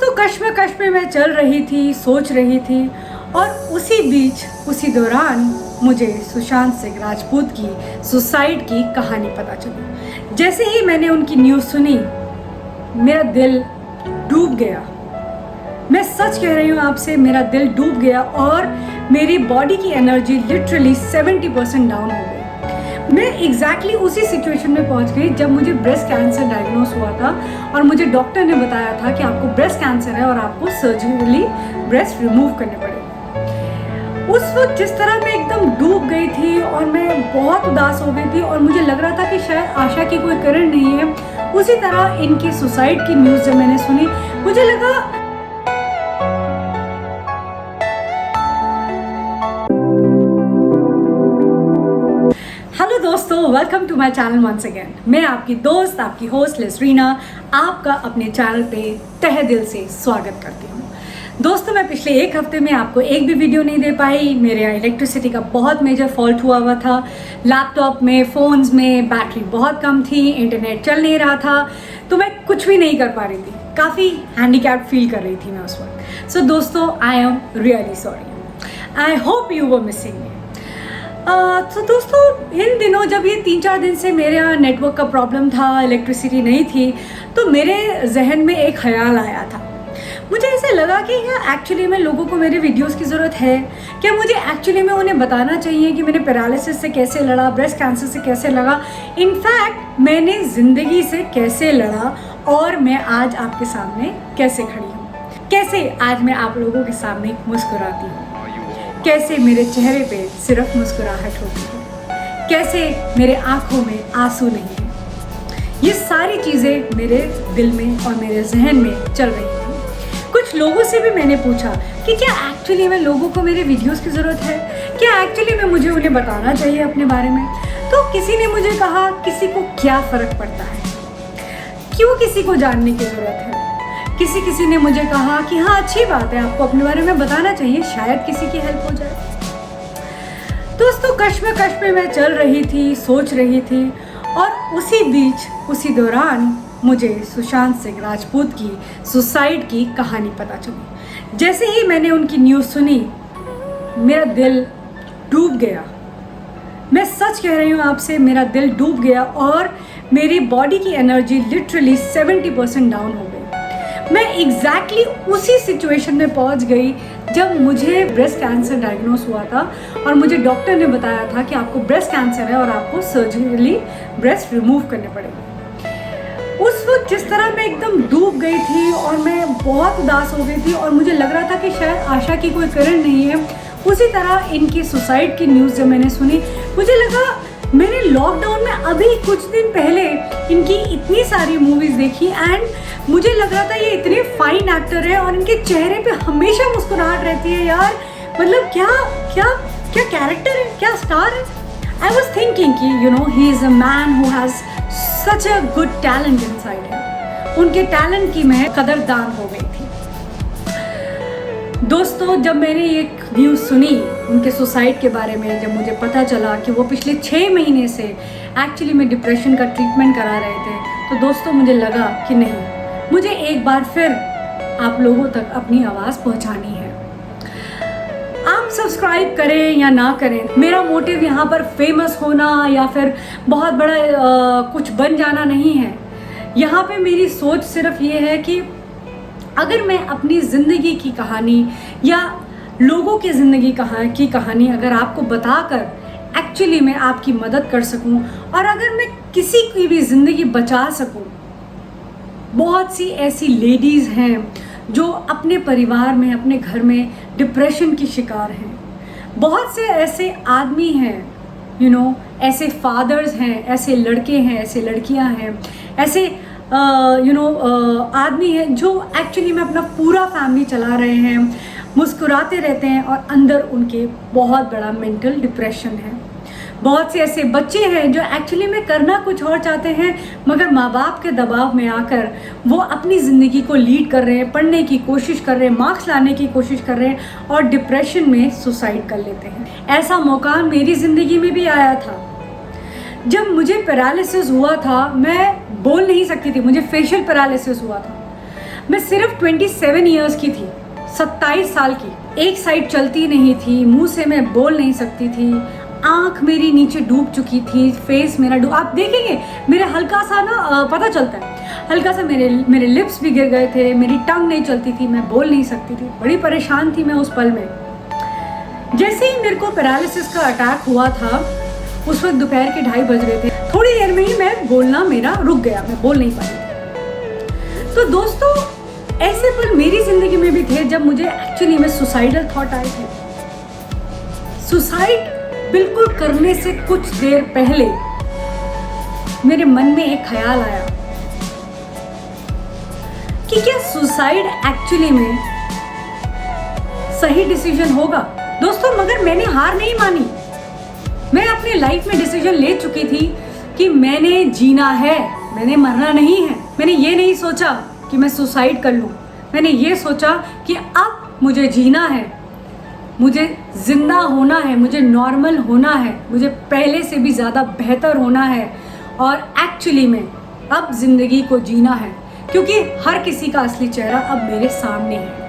दोस्तों कश्मकश में मैं चल रही थी, सोच रही थी और उसी बीच उसी दौरान मुझे सुशांत सिंह राजपूत की सुसाइड की कहानी पता चली। जैसे ही मैंने उनकी न्यूज़ सुनी मेरा दिल डूब गया। मैं सच कह रही हूँ आपसे, मेरा दिल डूब गया और मेरी बॉडी की एनर्जी लिटरली 70% डाउन हो गई। मैं एग्जैक्टली उसी सिचुएशन में पहुंच गई जब मुझे ब्रेस्ट कैंसर डायग्नोस हुआ था और मुझे डॉक्टर ने बताया था कि आपको ब्रेस्ट कैंसर है और आपको सर्जिकली ब्रेस्ट रिमूव करने पड़ेंगे। उस वक्त जिस तरह मैं एकदम डूब गई थी और मैं बहुत उदास हो गई थी और मुझे लग रहा था कि शायद आशा की कोई किरण नहीं है, उसी तरह इनकी सुसाइड की न्यूज़ जब मैंने सुनी मुझे लगा दोस्तों, welcome to my channel once again. मैं आपकी दोस्त, आपकी होस्ट लेस्रीना, आपका अपने चैनल पे तहे दिल से स्वागत करती हूँ। दोस्तों, मैं पिछले एक हफ्ते में आपको एक भी वीडियो नहीं दे पाई। मेरे यहाँ इलेक्ट्रिसिटी का बहुत मेजर फॉल्ट हुआ था। लैपटॉप में, फ़ोन्स में बैटरी बहुत कम थी, इंटरनेट चल नहीं रहा था, तो मैं कुछ भी नहीं कर पा रही थी। काफ़ी हैंडीकैप फील कर रही थी मैं उस वक्त। सो दोस्तों, I am really sorry. I hope you were missing मी। तो दोस्तों, इन दिनों जब ये 3-4 दिन से मेरे यहाँ नेटवर्क का प्रॉब्लम था, इलेक्ट्रिसिटी नहीं थी, तो मेरे जहन में एक ख्याल आया था। मुझे ऐसे लगा कि क्या एक्चुअली में लोगों को मेरे वीडियोस की ज़रूरत है, क्या मुझे एक्चुअली में उन्हें बताना चाहिए कि मैंने पैरालिसिस से कैसे लड़ा, ब्रेस्ट कैंसर से कैसे लड़ा, इनफैक्ट मैंने ज़िंदगी से कैसे लड़ा और मैं आज आपके सामने कैसे खड़ी हूँ, कैसे आज मैं आप लोगों के सामने मुस्कुराती हूँ, कैसे मेरे चेहरे पे सिर्फ मुस्कुराहट होती है, कैसे मेरे आँखों में आंसू नहीं है। ये सारी चीज़ें मेरे दिल में और मेरे जहन में चल रही थी। कुछ लोगों से भी मैंने पूछा कि क्या एक्चुअली में लोगों को मेरे वीडियोस की ज़रूरत है, क्या एक्चुअली में मुझे उन्हें बताना चाहिए अपने बारे में। तो किसी ने मुझे कहा किसी को क्या फ़र्क पड़ता है, क्यों किसी को जानने की ज़रूरत है। किसी ने मुझे कहा कि हाँ, अच्छी बात है, आपको अपने बारे में बताना चाहिए, शायद किसी की हेल्प हो जाए। दोस्तों, कश्मकश में मैं चल रही थी, सोच रही थी और उसी बीच उसी दौरान मुझे सुशांत सिंह राजपूत की सुसाइड की कहानी पता चली। जैसे ही मैंने उनकी न्यूज़ सुनी मेरा दिल डूब गया। मैं सच कह रही हूँ आपसे, मेरा दिल डूब गया और मेरी बॉडी की एनर्जी लिटरली 70% डाउन हो गई। मैं एग्जैक्टली उसी सिचुएशन में पहुंच गई जब मुझे ब्रेस्ट कैंसर डायग्नोस हुआ था और मुझे डॉक्टर ने बताया था कि आपको ब्रेस्ट कैंसर है और आपको सर्जिकली ब्रेस्ट रिमूव करने पड़ेंगे। उस वक्त जिस तरह मैं एकदम डूब गई थी और मैं बहुत उदास हो गई थी और मुझे लग रहा था कि शायद आशा की कोई किरण नहीं है, उसी तरह इनकी सुसाइड की न्यूज़ जब मैंने सुनी मुझे लगा मैंने लॉकडाउन में अभी कुछ दिन पहले इनकी इतनी सारी मूवीज़ देखी एंड मुझे लग रहा था ये इतने फाइन एक्टर है और इनके चेहरे पे हमेशा मुस्कुराहट रहती है यार। मतलब क्या क्या क्या कैरेक्टर है, क्या स्टार है। आई वॉज थिंकिंग कि you know he is a man who has such a good talent inside him. उनके टैलेंट की मैं कदरदान हो गई थी। दोस्तों, जब मैंने एक न्यूज़ सुनी उनके सुसाइड के बारे में, जब मुझे पता चला कि वो पिछले 6 महीने से एक्चुअली में डिप्रेशन का ट्रीटमेंट करा रहे थे, तो दोस्तों मुझे लगा कि नहीं, मुझे एक बार फिर आप लोगों तक अपनी आवाज़ पहुंचानी है। आप सब्सक्राइब करें या ना करें, मेरा मोटिव यहाँ पर फेमस होना या फिर बहुत बड़ा कुछ बन जाना नहीं है। यहाँ पे मेरी सोच सिर्फ ये है कि अगर मैं अपनी ज़िंदगी की कहानी या लोगों की ज़िंदगी की कहानी अगर आपको बताकर एक्चुअली मैं आपकी मदद कर सकूं और अगर मैं किसी की भी ज़िंदगी बचा सकूं। बहुत सी ऐसी लेडीज़ हैं जो अपने परिवार में, अपने घर में डिप्रेशन की शिकार हैं। बहुत से ऐसे आदमी हैं, ऐसे फादर्स हैं, ऐसे लड़के हैं, ऐसे लड़कियां हैं, ऐसे आदमी हैं जो एक्चुअली में अपना पूरा फैमिली चला रहे हैं, मुस्कुराते रहते हैं और अंदर उनके बहुत बड़ा मेंटल डिप्रेशन है। बहुत से ऐसे बच्चे हैं जो एक्चुअली में करना कुछ और चाहते हैं मगर माँ बाप के दबाव में आकर वो अपनी ज़िंदगी को लीड कर रहे हैं, पढ़ने की कोशिश कर रहे हैं, मार्क्स लाने की कोशिश कर रहे हैं और डिप्रेशन में सुसाइड कर लेते हैं। ऐसा मौका मेरी ज़िंदगी में भी आया था। जब मुझे पैरालिसिस हुआ था, मैं बोल नहीं सकती थी, मुझे फेशियल पैरालिसिस हुआ था। मैं सिर्फ 27 ईयर्स की थी, 27 साल की। एक साइड चलती नहीं थी, मुंह से मैं बोल नहीं सकती थी, आंख मेरी नीचे डूब चुकी थी, फेस मेरा डूब, आप देखेंगे मेरे हल्का सा ना पता चलता है, हल्का सा मेरे लिप्स भी गिर गए थे, मेरी टंग नहीं चलती थी, मैं बोल नहीं सकती थी। बड़ी परेशान थी मैं उस पल में। जैसे ही मेरे को पैरालिसिस का अटैक हुआ था, उस वक्त दोपहर के 2:30 बज रहे थे, थोड़ी देर में ही मैं बोलना मेरा रुक गया, मैं बोल नहीं पाई। तो दोस्तों, ऐसे पल मेरी जिंदगी में भी थे जब मुझे एक्चुअली में सुसाइडल थॉट आए थे। सुसाइड बिल्कुल करने से कुछ देर पहले मेरे मन में एक ख्याल आया कि क्या सुसाइड एक्चुअली में सही डिसीजन होगा। दोस्तों, मगर मैंने हार नहीं मानी। मैं अपने लाइफ में डिसीजन ले चुकी थी कि मैंने जीना है, मैंने मरना नहीं है। मैंने ये नहीं सोचा कि मैं सुसाइड कर लूं, मैंने ये सोचा कि अब मुझे जीना है, मुझे जिंदा होना है, मुझे नॉर्मल होना है, मुझे पहले से भी ज़्यादा बेहतर होना है और एक्चुअली में अब ज़िंदगी को जीना है, क्योंकि हर किसी का असली चेहरा अब मेरे सामने है।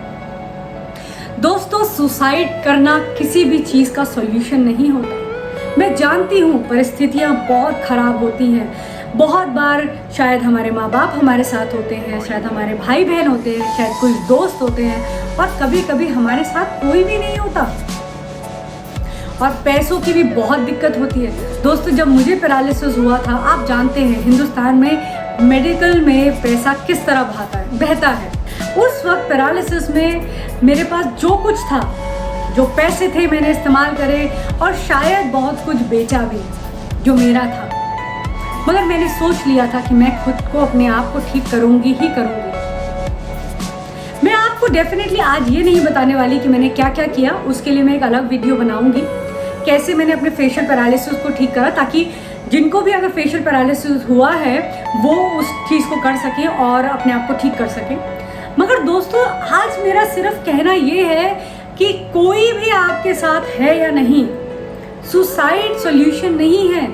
दोस्तों, सुसाइड करना किसी भी चीज़ का सॉल्यूशन नहीं होता। मैं जानती हूँ परिस्थितियाँ बहुत ख़राब होती हैं, बहुत बार शायद हमारे माँ बाप हमारे साथ होते हैं, शायद हमारे भाई बहन होते हैं, शायद कुछ दोस्त होते हैं, और कभी कभी हमारे साथ कोई भी नहीं होता। और पैसों की भी बहुत दिक्कत होती है। दोस्तों, जब मुझे पैरालिसिस हुआ था, आप जानते हैं हिंदुस्तान में मेडिकल में पैसा किस तरह बहता है। उस वक्त पैरालिसिस में मेरे पास जो कुछ था, जो पैसे थे, मैंने इस्तेमाल करे और शायद बहुत कुछ बेचा भी जो मेरा था। मगर मैंने सोच लिया था कि मैं खुद को, अपने आप को ठीक करूँगी ही करूँगी। मैं आपको डेफिनेटली आज ये नहीं बताने वाली कि मैंने क्या क्या किया, उसके लिए मैं एक अलग वीडियो बनाऊँगी, कैसे मैंने अपने फेशियल पैरालिसिस को ठीक करा, ताकि जिनको भी अगर फेशियल पैरालिसिस हुआ है वो उस चीज़ को कर सकें और अपने आप को ठीक कर सकें। मगर दोस्तों, आज मेरा सिर्फ कहना ये है कि कोई भी आपके साथ है या नहीं, सुसाइड सॉल्यूशन नहीं है।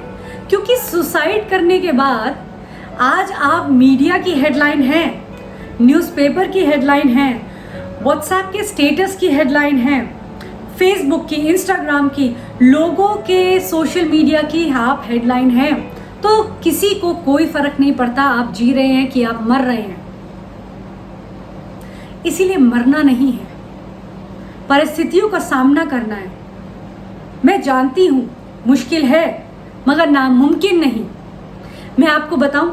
क्योंकि सुसाइड करने के बाद आज आप मीडिया की हेडलाइन है, न्यूज़पेपर की हेडलाइन है, व्हाट्सएप के स्टेटस की हेडलाइन है, फेसबुक की, इंस्टाग्राम की, लोगों के सोशल मीडिया की आप हेडलाइन है। तो किसी को कोई फर्क नहीं पड़ता आप जी रहे हैं कि आप मर रहे हैं। इसीलिए मरना नहीं है, परिस्थितियों का सामना करना है। मैं जानती हूँ मुश्किल है, मगर नामुमकिन नहीं। मैं आपको बताऊं,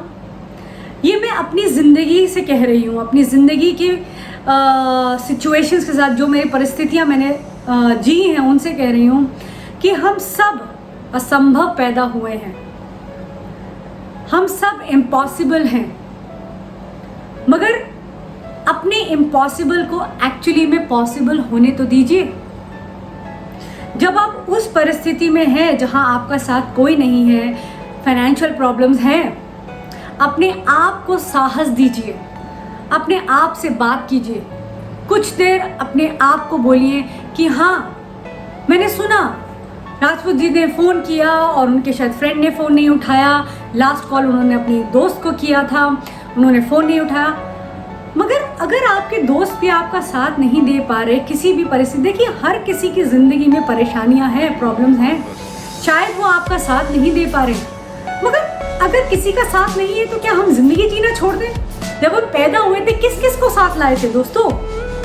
ये मैं अपनी ज़िंदगी से कह रही हूँ, अपनी ज़िंदगी के सिचुएशंस के साथ, जो मेरी परिस्थितियाँ मैंने जी हैं, उनसे कह रही हूँ कि हम सब असंभव पैदा हुए हैं, हम सब इम्पॉसिबल हैं। मगर अपने इम्पॉसिबल को एक्चुअली में पॉसिबल होने तो दीजिए। जब आप उस परिस्थिति में हैं जहां आपका साथ कोई नहीं है, फाइनेंशियल प्रॉब्लम्स हैं, अपने आप को साहस दीजिए, अपने आप से बात कीजिए। कुछ देर अपने आप को बोलिए कि हाँ, मैंने सुना राजपूत जी ने फ़ोन किया और उनके शायद फ्रेंड ने फ़ोन नहीं उठाया, लास्ट कॉल उन्होंने अपने दोस्त को किया था, उन्होंने फ़ोन नहीं उठाया। मगर अगर आपके दोस्त भी आपका साथ नहीं दे पा रहे किसी भी परिस्थिति, देखिए हर किसी की ज़िंदगी में परेशानियां हैं, प्रॉब्लम्स हैं, शायद वो आपका साथ नहीं दे पा रहे, मगर अगर किसी का साथ नहीं है तो क्या हम ज़िंदगी जीना छोड़ दें? जब हम पैदा हुए थे किस किस को साथ लाए थे दोस्तों,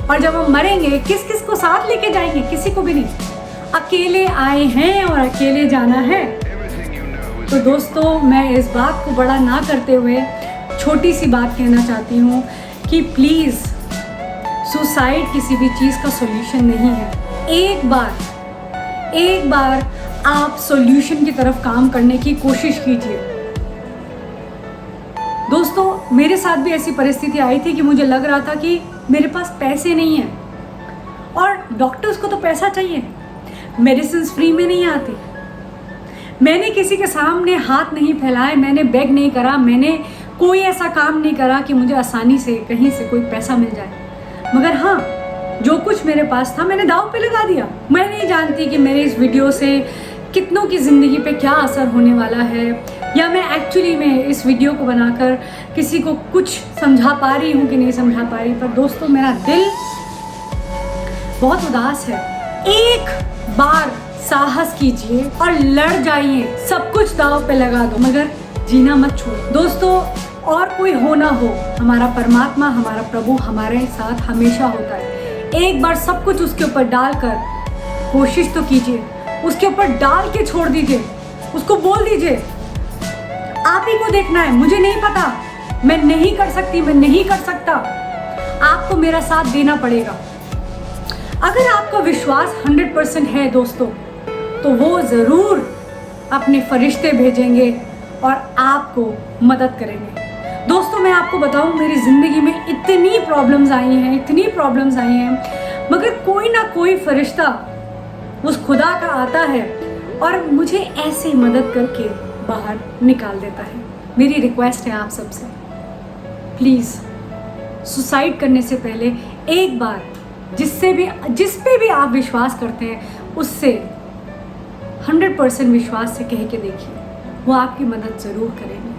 और जब हम मरेंगे किस किस को साथ लेके जाएंगे? किसी को भी नहीं। अकेले आए हैं और अकेले जाना है। तो दोस्तों, मैं इस बात को बड़ा ना करते हुए छोटी सी बात कहना चाहती हूँ कि प्लीज़, सुसाइड किसी भी चीज़ का सॉल्यूशन नहीं है। एक बार आप सॉल्यूशन की तरफ काम करने की कोशिश कीजिए। दोस्तों, मेरे साथ भी ऐसी परिस्थिति आई थी कि मुझे लग रहा था कि मेरे पास पैसे नहीं हैं, और डॉक्टर्स को तो पैसा चाहिए, मेडिसिन फ्री में नहीं आती। मैंने किसी के सामने हाथ नहीं फैलाए, मैंने बेग नहीं करा, मैंने कोई ऐसा काम नहीं करा कि मुझे आसानी से कहीं से कोई पैसा मिल जाए। मगर हाँ, जो कुछ मेरे पास था मैंने दांव पे लगा दिया। मैं नहीं जानती कि मेरे इस वीडियो से कितनों की ज़िंदगी पे क्या असर होने वाला है, या मैं एक्चुअली में इस वीडियो को बनाकर किसी को कुछ समझा पा रही हूँ कि नहीं समझा पा रही। पर दोस्तों मेरा दिल बहुत उदास है। एक बार साहस कीजिए और लड़ जाइए, सब कुछ दांव पे लगा दो, मगर जीना मत छोड़ो। दोस्तों और कोई हो ना हो, हमारा परमात्मा, हमारा प्रभु हमारे साथ हमेशा होता है। एक बार सब कुछ उसके ऊपर डालकर कोशिश तो कीजिए, उसके ऊपर डाल के छोड़ दीजिए, उसको बोल दीजिए आप ही को देखना है, मुझे नहीं पता, मैं नहीं कर सकती, मैं नहीं कर सकता, आपको मेरा साथ देना पड़ेगा। अगर आपका विश्वास 100% है दोस्तों, तो वो ज़रूर अपने फरिश्ते भेजेंगे और आपको मदद करेंगे। दोस्तों मैं आपको बताऊं, मेरी ज़िंदगी में इतनी प्रॉब्लम्स आई हैं, मगर कोई ना कोई फरिश्ता उस खुदा का आता है और मुझे ऐसे मदद करके बाहर निकाल देता है। मेरी रिक्वेस्ट है आप सबसे, प्लीज़ सुसाइड करने से पहले एक बार जिस पे भी आप विश्वास करते हैं उससे 100% विश्वास से कह के देखिए, वो आपकी मदद ज़रूर करेंगे।